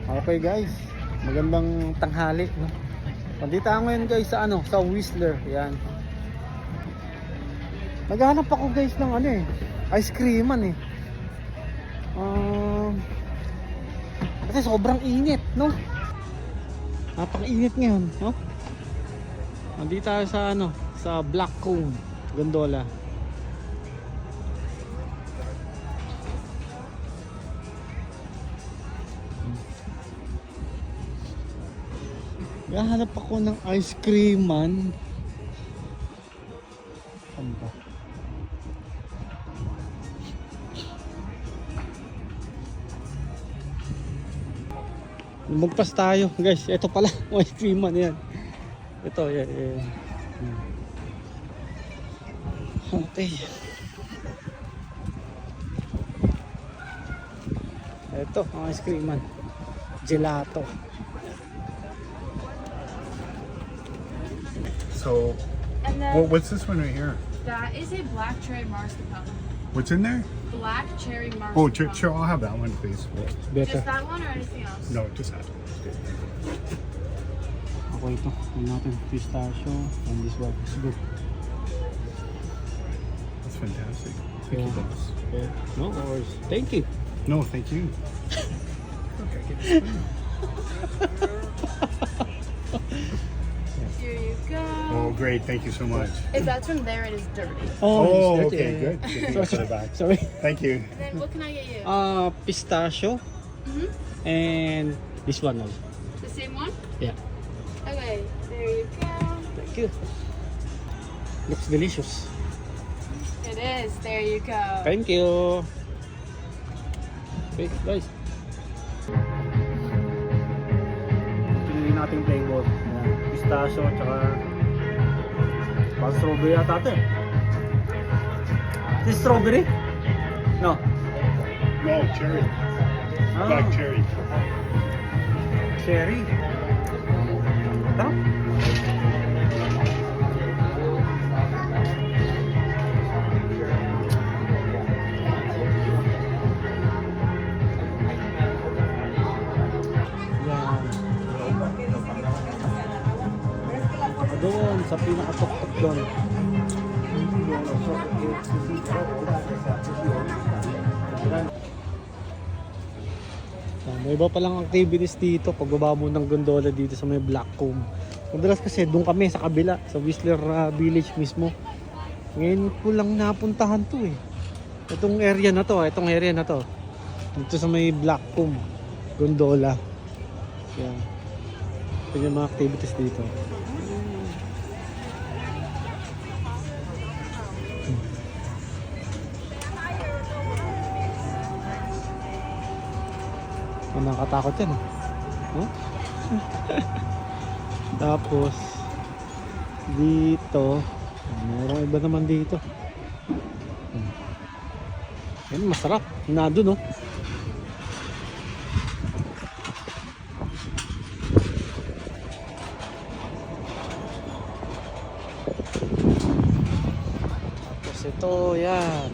Okay guys, magandang tanghali, no? Nandito ako ngayon guys sa sa Whistler, yan. Naghahanap ako guys ng ice creaman eh. Kasi sobrang init, no? Napaka-init ngayon, no? Nandito tayo sa sa Black Cone Gondola. Naghahanap ako ng ice cream man. Ano ba? Lumagpas tayo guys. Ito pala ice cream man yan. Ito yan. Okay. Ito ang ice cream man. Gelato. So, what's this one right here? That is a black cherry marzipan. What's in there? Black cherry marzipan. Oh, sure, I'll have that one, please. Better. Just that one or anything else? No, just that. Ako ito. Ano natin? Pistachio. And this one. It's good. That's fantastic. Thank you, boss. Yeah. No worries. Thank you. No, thank you. Okay, get this one. Here you go. Oh, great. Thank you so much. If that's from there, it is dirty. Oh, it's okay, dirty. good. Good thing I put it back. Sorry. Thank you. And then what can I get you? Pistachio. And this one also. The same one? Yeah. Okay, there you go. Thank you. Looks delicious. It is. There you go. Thank you. Okay, guys. Pinili natin flavor. Pistachio at saka strawberry yata ito eh. This strawberry? No. No, cherry. Black cherry. Cherry. Ito? Doon sa pinakatuktok doon. May iba palang activities dito pagbaba mo ng gondola dito sa may Black Cone. Madalas kasi doon kami sa kabila sa Whistler Village mismo. Ngayon ko lang napuntahan to eh. Itong area na to, dito sa may Black Cone Gondola. Yan. Ito yung mga activities dito. Nakakatakot yan eh. Huh? Tapos dito mayroong iba naman dito. Yan, masarap. Nado no. Tapos ito yan.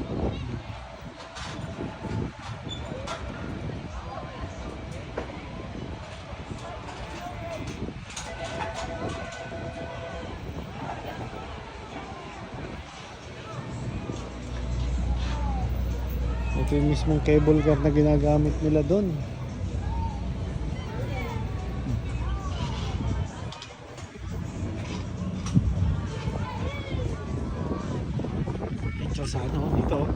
Ito yung mismong cable car na ginagamit nila doon. Ito sa dito.